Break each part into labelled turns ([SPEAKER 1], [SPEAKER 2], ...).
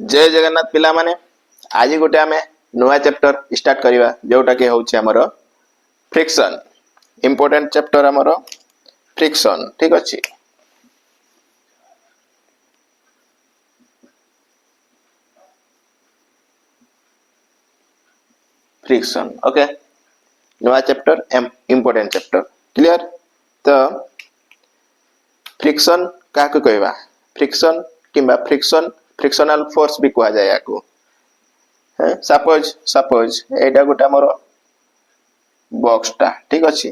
[SPEAKER 1] जय जगन्नाथ पिला माने आज गोटे आम नुआ चैप्टर स्टार्ट करवा जोटा कि हूँ आमर फ्रिक्शन इम्पोर्टेंट चैप्टर आमर फ्रिक्शन ठीक अच्छे। फ्रिक्शन ओके नुआ चैप्टर इम्पोर्टेंट चैप्टर क्लियर। तो फ्रिक्शन क्या कहवा फ्रिक्शन किंबा फ्रिक्शन फ्रिक्शनल फोर्स भी कह जाए या सपोज सपोज एटा गोटे आमर बॉक्सटा ठीक अच्छे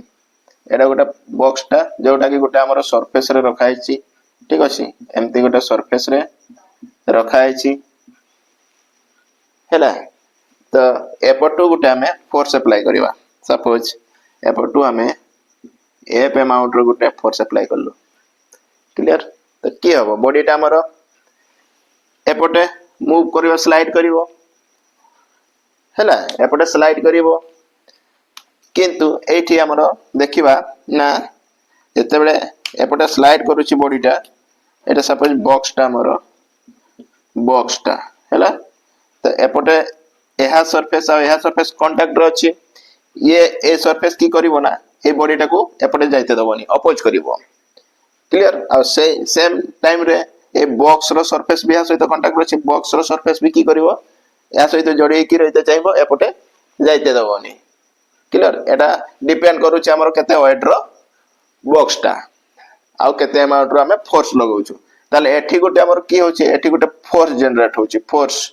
[SPEAKER 1] एटा गोटे बॉक्सटा जोटा कि गोटे आमर सरफेस रे रखाई ठीक अच्छे एमती गोटे सरफेस रे रखाई है। तो एपटू गोटे आम फोर्स अप्लाई करवा सपोज एपटू आम एफ अमाउंट रो गोटे फोर्स अप्लाई कलु क्लियर। तो कि हम बॉडीटा आमर एपटे मूव कर स्लाइड कर एपटे स्लाइड कर किंतु एठी आमर देखिबा ना जेतेबेले एपटे स्लाइड करूची बॉडीटा एटा सपोज बॉक्सटा आमर बॉक्सटा हैला। तो एपटे एहा सरफेस कांटेक्ट रो अछि ये ए सरफेस की करिवो ना ए बॉडीटा को एपटे जाइते दबनी अपोज करिवो क्लियर। आ सेम टाइम रे ए बॉक्स रो सरफेस भी आ सहित कांटेक्ट रो अछि बॉक्स रो सरफेस भी की करिवो या सहित जोड़ी की रहिते चाहिबो एपटे जाइते दबनी क्लियर। एटा डिपेंड करूची हमर केते वेट रो बॉक्सटा आउ केते अमाउंट रो हमें फोर्स लगाउछु ताले एठी गोटे हमर की होची एठी गोटे फोर्स जनरेट होची फोर्स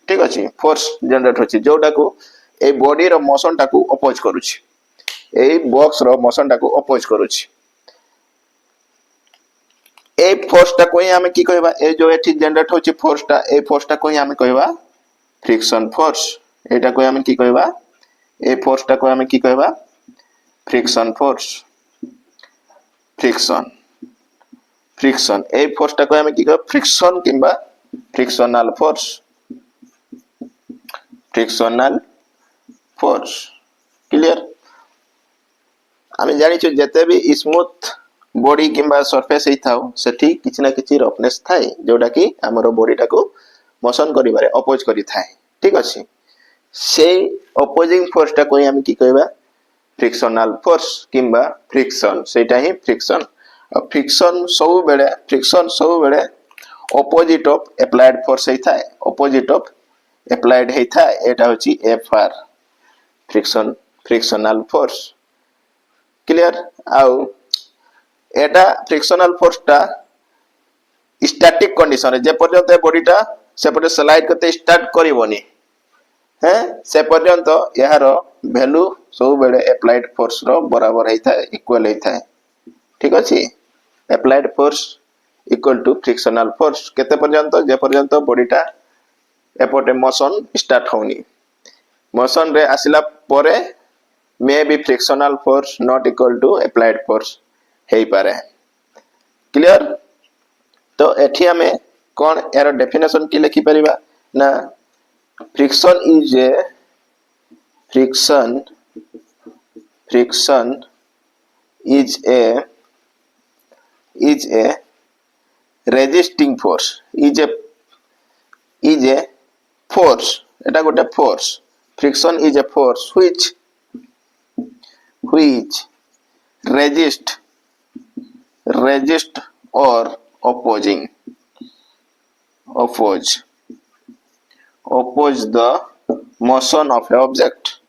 [SPEAKER 1] ठीक अछि फोर्स जनरेट होची जोटा को ए बॉडी रो मोशन टा को अपोज करूची ए बॉक्स रो मोशन टा को अपोज करूची ए फोर्स टा कोई हमें की कहबा ए जो एठी जनरेट होची फोर्स टा कोई हमें कहबा फ्रिक्शन फोर्स एटा कोई हमें की कहबा ए फोर्स टा को हमें की कहबा फ्रिक्शन फोर्स फ्रिक्शन फ्रिक्शन ए फोर्स टा को हमें की कहबा फ्रिक्शन किंबा frictional force frictional force clear. आम जानी जेते भी स्मूथ बॉडी किंबा सरफेस ही थाउ सेठी किछि ना किछि रफनेस थाए जोटा कि हमर बॉडी टा को मोशन करिबारे अपोज करि थाए ठीक अछि से अपोजिंग फोर्स टा कोई हम की कहबा फ्रिक्शनल फोर्स किंबा फ्रिक्शन सेटा ही फ्रिक्शन। फ्रिक्शन सब बेले ऑपोजिट ऑफ अप्लाइड फोर्स ही थाए ऑपोजिट ऑफ अप्लाइड ही थाए एटा होची FR friction frictional force clear. आउ एटा फ्रिक्शनल फोर्स टा स्टैटिक कंडीशन जे पर्यंत बॉडीटा सेपटे स्लाइड करते स्टार्ट करिवोनी हैं से पर्यंत यार वैल्यू सब बेले अप्लाइड फोर्स रो बराबर ही थाए इक्वल ही थाए ठीक अछि। Applied force equal to frictional force केते पर्यंत जे पर्यंत बॉडीटा एपटे मोशन स्टार्ट होनी मोशन रे आसिला परे may be frictional force not equal to applied force हे पारे क्लियर। तो एठी हमें कोन एरो डेफिनेशन की लिखि परिबा ना friction is A friction is A resisting force is a force एटा गोटे force friction is a force which resist or oppose the motion of an object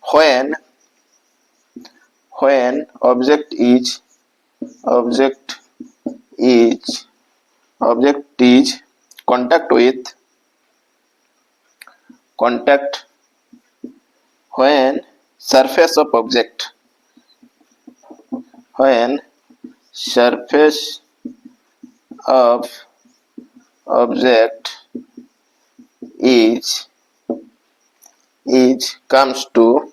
[SPEAKER 1] when object is contact when surface of object comes to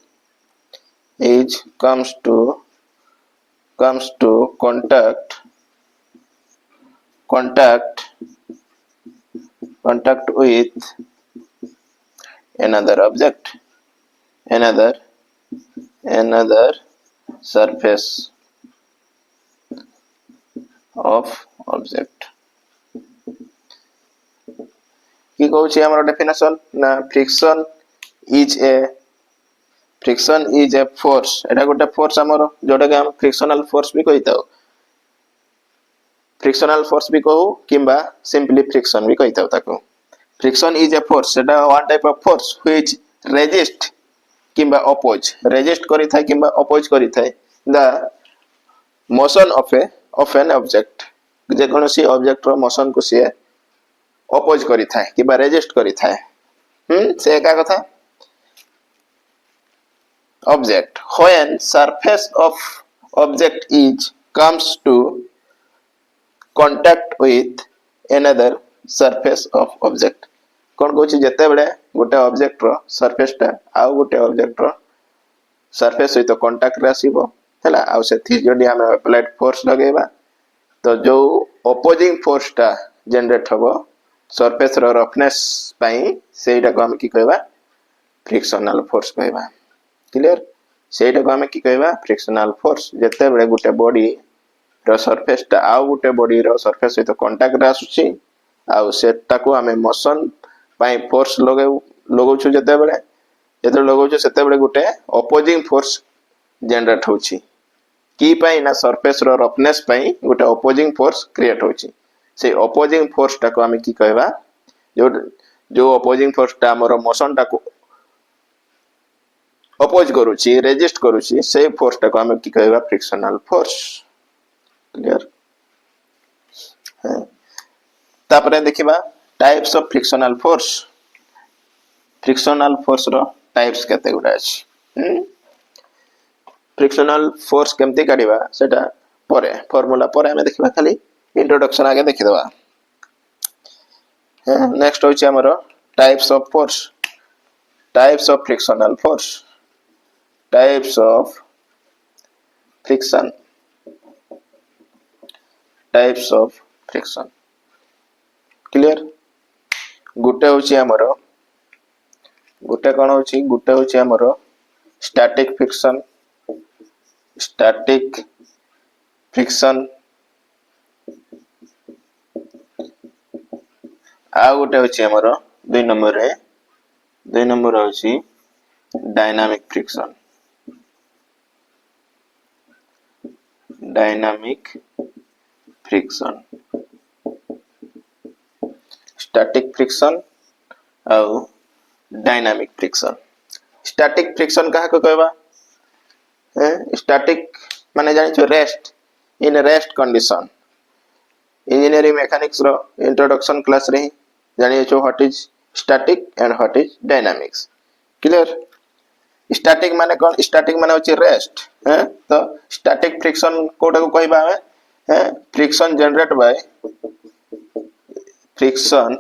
[SPEAKER 1] contact with another object another surface of object कि कहूँ आम definition ना friction is a force एटा गोटे force आमर जोटा कि हम frictional force भी कही था फ्रिक्शनल फोर्स भी कहू किंबा सिंपली फ्रिक्शन भी कही था ताको फ्रिक्शन इज ए फोर्स एटा one type of force which resist किंबा अपोज रेजिस्ट करी थाए किंबा अपोज करी थाए the motion of an object जे कोनोसी ऑब्जेक्ट रो मोशन को से अपोज करी थाए किंबा रेजिस्ट करी थाए से एका कथा object when surface of object is comes to contact with another surface of object कौन कहूँ जिते बड़े गोटे ऑब्जेक्ट रो सरफेस टा आउ गोटे ऑब्जेक्ट रो सरफेस सहित कांटेक्ट रे आसीबो हैला आउ से थी जडी हम अप्लाइड फोर्स लगेबा तो जो अपोजिंग फोर्स टा जनरेट हबो सरफेस रो रफनेस पई सेटा को हम की कहबा फ्रिक्शनल फोर्स कहबा क्लियर सेटा को हम की कहबा फ्रिक्शनल फोर्स जते बड़े गोटे बॉडी रो सरफेस टा आउ गोटे बॉडी रो सरफेस सहित कांटेक्ट रे आसुची आउ सेटा को हम मोशन पई फोर्स लगौ छु जते बड़े लगौ छु सेते बड़े गोटे अपोजिंग फोर्स जनरेट होची की पई ना सरफेस रो रफनेस पई गोटे अपोजिंग फोर्स क्रिएट होची से अपोजिंग फोर्स टा को हम की कहबा जो अपोजिंग फोर्स टा हमर मोशन टा को अपोज करूची रेजिस्ट करूची से फोर्स टा को हम की कहबा फ्रिक्शनल फोर्स क्लियर तापरे देखिबा टाइप्स ऑफ फ्रिक्शनल फोर्स रो टाइप्स केते गुडा अछि फ्रिक्शनल फोर्स केमती काढिबा सेटा परे फार्मूला परे हम देखिबा खाली इंट्रोडक्शन आगे देखिदबा नेक्स्ट होची हमरो types of frictional force types of friction clear गुटे होची हमरो गुटे कोन होची गुटे होची हमरो स्टैटिक फ्रिक्शन आ गोटे होची हमरो दुई नंबर होची डायनामिक फ्रिक्शन स्टैटिक फ्रिक्शन आउ डायनामिक फ्रिक्शन स्टैटिक फ्रिक्शन कहा को कहबा स्टैटिक माने जानि छ rest in rest condition engineering mechanics रो इंट्रोडक्शन क्लास रे जानि छ what is static and what is dynamics clear static माने कोन स्टैटिक माने होची रेस्ट तो स्टैटिक फ्रिक्शन कोटा को कहबा friction generate by friction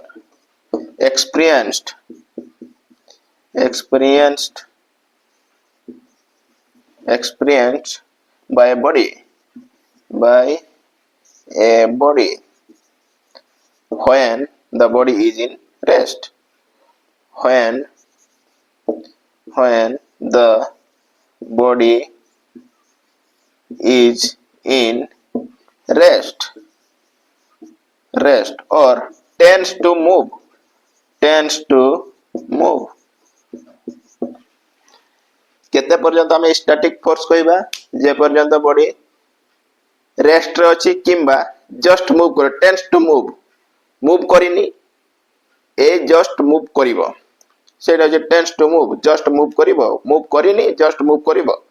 [SPEAKER 1] experienced by a body when the body is in rest when the body is in rest or tends to move केते पर्यंत हम स्टैटिक फोर्स कहबा जे पर्यंत बॉडी रेस्ट रे अछि किंबा जस्ट मूव कर टेंस टू मूव करिनी ए जस्ट मूव करिवो सेटा जे tends to move just move करिवो मूव करिनी जस्ट मूव करिवो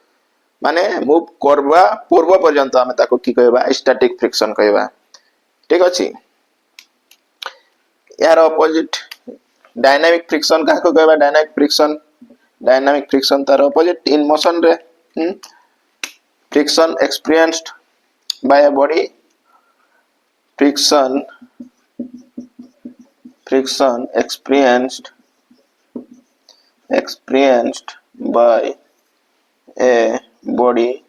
[SPEAKER 1] माने मूव करबा पूर्व पर्यंत हम ताको की कहबा स्टैटिक फ्रिक्शन कहबा ठीक अछि यार ऑपोजिट डायनामिक फ्रिक्शन का को कहबा डायनामिक फ्रिक्शन तार ऑपोजिट इन मोशन रे friction experienced bye a body friction experienced by a body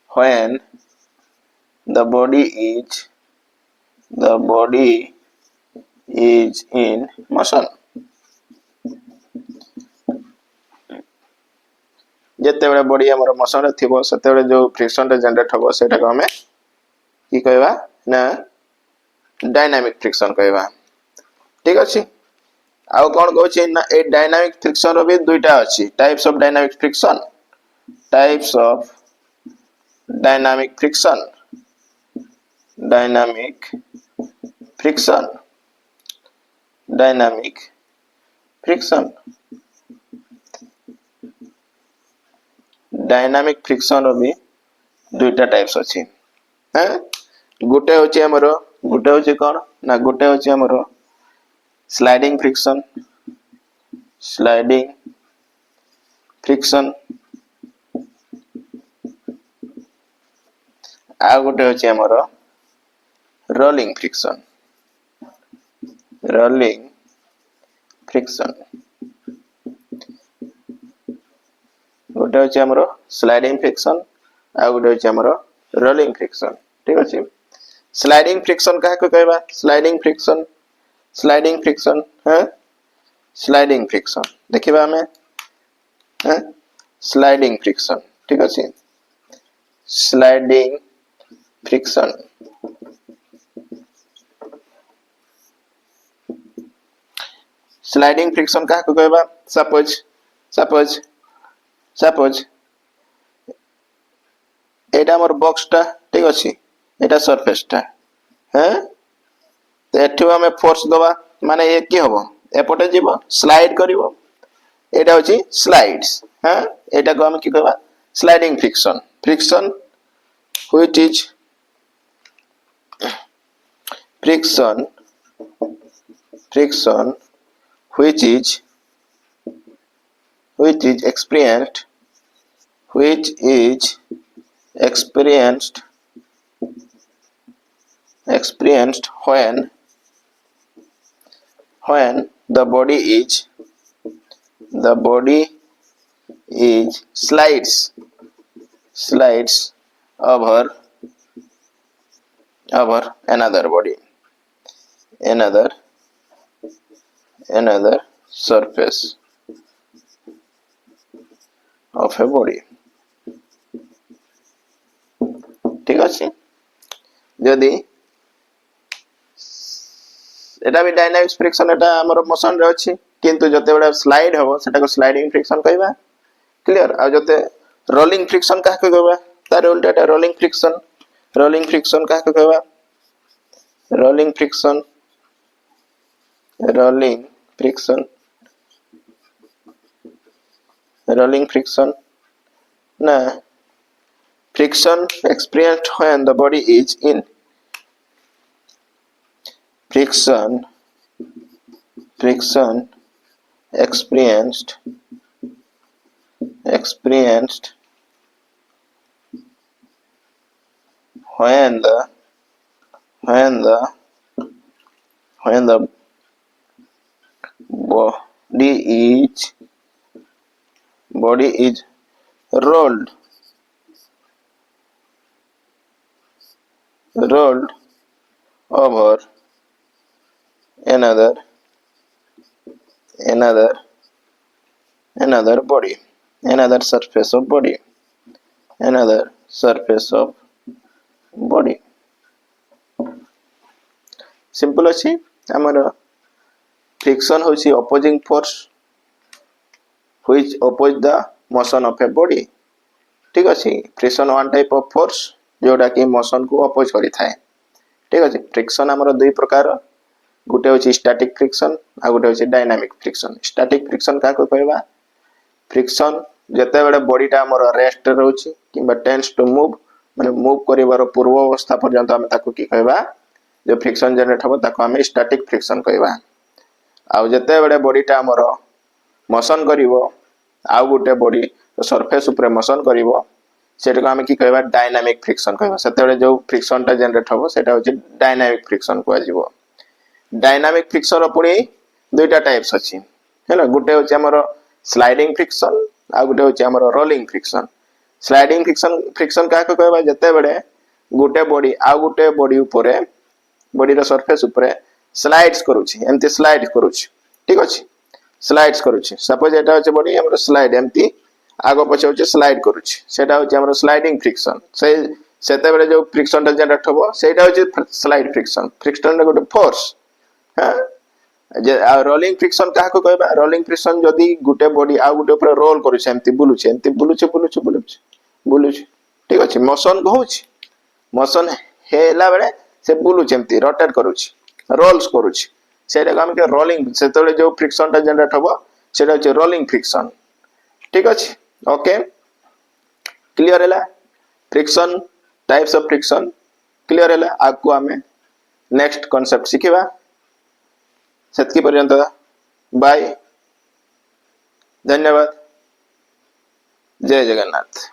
[SPEAKER 1] when the body is in motion जते बड़े बॉडी हमर मोशन रे थिबो सते बड़े जो फ्रिक्शन रे जनरेट होबो सेटा को हमें की कहबा ना डायनामिक फ्रिक्शन कहबा ठीक अछि आ कोन कहै छै ना ए डायनामिक फ्रिक्शन रो भी दुईटा अछि types of dynamic friction types of dynamic friction dynamic friction dynamic friction dynamic friction रो भी दुईटा टाइप्स अछि हैं गुटे होची हमरो गुटे होची कोन ना गुटे होची हमरो स्लाइडिंग फ्रिक्शन आ गुटे होची हमरो रोलिंग फ्रिक्शन गोटे होची हमरो स्लाइडिंग फ्रिक्शन आ गोटे होची हमरो रोलिंग फ्रिक्शन ठीक अछि स्लाइडिंग फ्रिक्शन काहे को कहबा स्लाइडिंग फ्रिक्शन है स्लाइडिंग फ्रिक्शन देखिबा हमें है स्लाइडिंग फ्रिक्शन ठीक अछि स्लाइडिंग फ्रिक्शन काहे को कहबा सपोज एटा हमर बॉक्स टा ठीक अछि एटा सरफेस टा हैं तो एठु हमें फोर्स दबा माने ये की हबो एपटे जीवो स्लाइड करिवो एटा होची स्लाइड्स हैं एटा को हम की कहबा sliding friction which is experienced when the body is slides over another body another surface of a body ठीक अछि यदि एटा भी डायनामिक फ्रिक्शन एटा हमर मोशन रे अछि किंतु जते बडा स्लाइड हबो सेटा को स्लाइडिंग फ्रिक्शन कहबा क्लियर आ जते रोलिंग फ्रिक्शन का कहबा तार उल्टा रोलिंग फ्रिक्शन का कहबा रोलिंग फ्रिक्शन ना friction experienced when the body is in friction experienced when the body is rolled over another body another surface of body simple अछि हमर friction होछि opposing force which oppose the motion of a body ठीक अछि friction one type of force जोटा कि motion को oppose करि थाए ठीक अछि फ्रिक्शन हमर दुई प्रकार गुटे होछि स्टैटिक फ्रिक्शन आ गुटे होछि डायनामिक फ्रिक्शन स्टैटिक फ्रिक्शन का को कहबा फ्रिक्शन जते बेले बॉडीटा हमर रेस्ट रहउछि किबा टेंस टू मूव माने मूव करिवार पूर्व अवस्था पर्यंत हम ताको की कहबा जो फ्रिक्शन जनरेट हबो ताको हम स्टैटिक फ्रिक्शन कहबा आ जते बेले बॉडीटा हमर मोशन करिवो आ गुटे बॉडी सरफेस ऊपर मोशन करिवो सेटा को हम की कहबा डायनामिक फ्रिक्शन कहबा सेते बेले जो फ्रिक्शन टा जनरेट हबो सेटा होछि डायनामिक फ्रिक्शन को आजिवो डायनामिक फ्रिक्शन पुनी दुईटा टाइप्स अछि हैला गुटे होछि हमर स्लाइडिंग फ्रिक्शन आ गुटे होछि हमर रोलिंग फ्रिक्शन स्लाइडिंग फ्रिक्शन का को कहबा जते बेले गुटे बॉडी आ गुटे बॉडी ऊपर बॉडी रो सरफेस ऊपर स्लाइड्स करूची एमती स्लाइड करूची ठीक अछि स्लाइड्स करूची सपोज एटा होचे बॉडी हमर स्लाइड एमती आगो पछे होचे स्लाइड करूची सेटा होचे हमर स्लाइडिंग फ्रिक्शन से सेते बेले जो फ्रिक्शन ता जनरेट होबो सेटा होचे स्लाइड फ्रिक्शन फ्रिक्शन रे गोटे फोर्स हां जे रोलिंग फ्रिक्शन काहा को कहबा रोलिंग फ्रिक्शन जदी गुटे बॉडी आ गुटे ऊपर रोल करूचे एमती बुलुचे ठीक अछि मोशन कहूची मोशन हेला बेले से बुलुचे एमती रोटेट करूची रोल्स करूची सेटा हम के रोलिंग सेतले जो फ्रिक्शन ता जनरेट होबो सेटा होचे रोलिंग फ्रिक्शन ठीक अछि ओके क्लियर हैला friction types of friction clear हैला आगु हमें नेक्स्ट कांसेप्ट शिखिबा सेतकी पर्यंत बाय धन्यवाद जय जगन्नाथ।